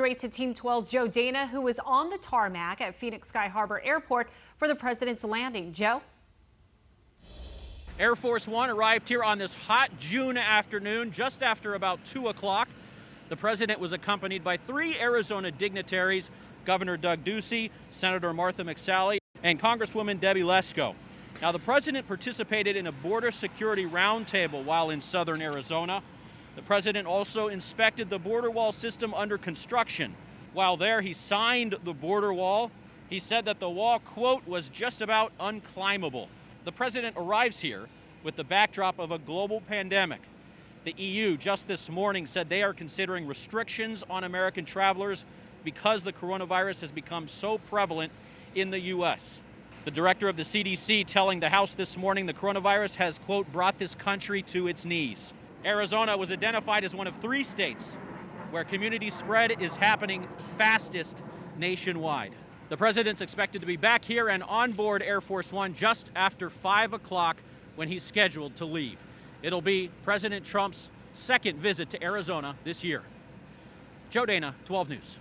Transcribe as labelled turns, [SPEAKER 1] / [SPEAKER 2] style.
[SPEAKER 1] Straight to Team 12's Joe Dana, who was on the tarmac at Phoenix Sky Harbor Airport for the president's landing. Joe?
[SPEAKER 2] Air Force One arrived here on this hot June afternoon, just after about 2 o'clock. The president was accompanied by 3 Arizona dignitaries, Governor Doug Ducey, Senator Martha McSally, and Congresswoman Debbie Lesko. Now, the president participated in a border security roundtable while in southern Arizona. The president also inspected the border wall system under construction. While there, he signed the border wall. He said that the wall, quote, was just about unclimbable. The president arrives here with the backdrop of a global pandemic. The EU just this morning said they are considering restrictions on American travelers because the coronavirus has become so prevalent in the U.S. The director of the CDC telling the House this morning the coronavirus has, quote, brought this country to its knees. Arizona was identified as one of 3 states where community spread is happening fastest nationwide. The president's expected to be back here and on board Air Force One just after 5 o'clock when he's scheduled to leave. It'll be President Trump's second visit to Arizona this year. Joe Dana, 12 News.